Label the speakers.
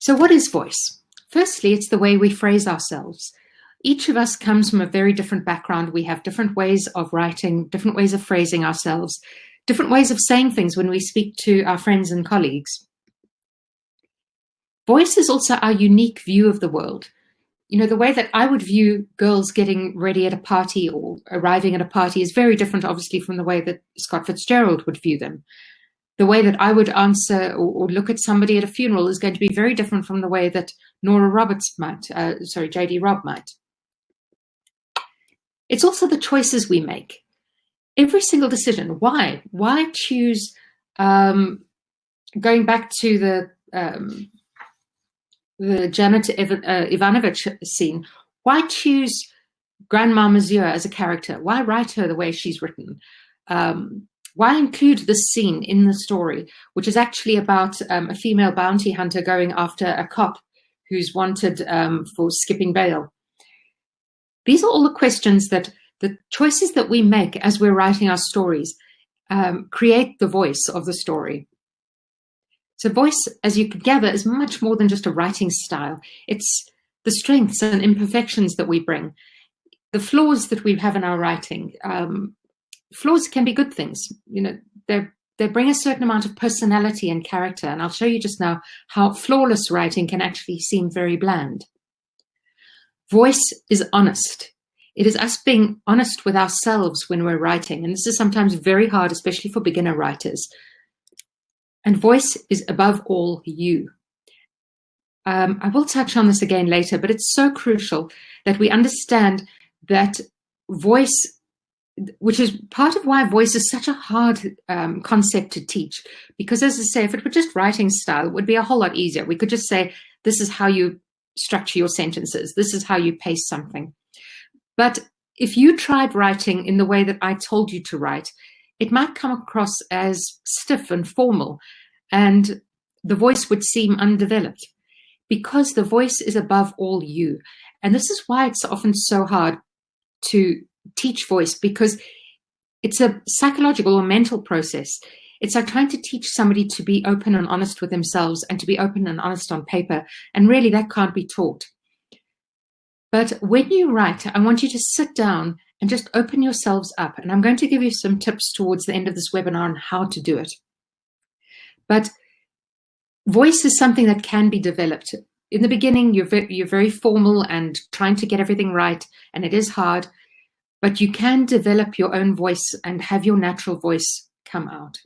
Speaker 1: So what is voice? Firstly, it's the way we phrase ourselves. Each of us comes from a very different background. We have different ways of writing, different ways of phrasing ourselves, different ways of saying things when we speak to our friends and colleagues. Voice is also our unique view of the world. You know, the way that I would view girls getting ready at a party or arriving at a party is very different, obviously, from the way that Scott Fitzgerald would view them. The way that I would answer or look at somebody at a funeral is going to be very different from the way that Nora Roberts might, J.D. Robb might. It's also the choices we make. Every single decision. Why? Why choose, going back to the Janet Ivanovich scene, why choose Grandma Monsieur as a character? Why write her the way she's written? Why include this scene in the story, which is actually about a female bounty hunter going after a cop who's wanted for skipping bail? These are all the questions that the choices that we make as we're writing our stories create the voice of the story. So voice, as you can gather, is much more than just a writing style. It's the strengths and imperfections that we bring, the flaws that we have in our writing. Flaws can be good things. You know, they bring a certain amount of personality and character. And I'll show you just now how flawless writing can actually seem very bland. Voice is honest. It is us being honest with ourselves when we're writing. And this is sometimes very hard, especially for beginner writers. And voice is above all you. I will touch on this again later, but it's so crucial that we understand that voice, which is part of why voice is such a hard concept to teach. Because as I say, if it were just writing style, it would be a whole lot easier. We could just say, this is how you structure your sentences. This is how you pace something. But if you tried writing in the way that I told you to write, it might come across as stiff and formal, and the voice would seem undeveloped because the voice is above all you. And this is why it's often so hard to teach voice, because it's a psychological or mental process. It's like trying to teach somebody to be open and honest with themselves and to be open and honest on paper. And really, that can't be taught. But when you write, I want you to sit down and just open yourselves up. And I'm going to give you some tips towards the end of this webinar on how to do it. But voice is something that can be developed. In the beginning, you're very formal and trying to get everything right, and it is hard. But you can develop your own voice and have your natural voice come out.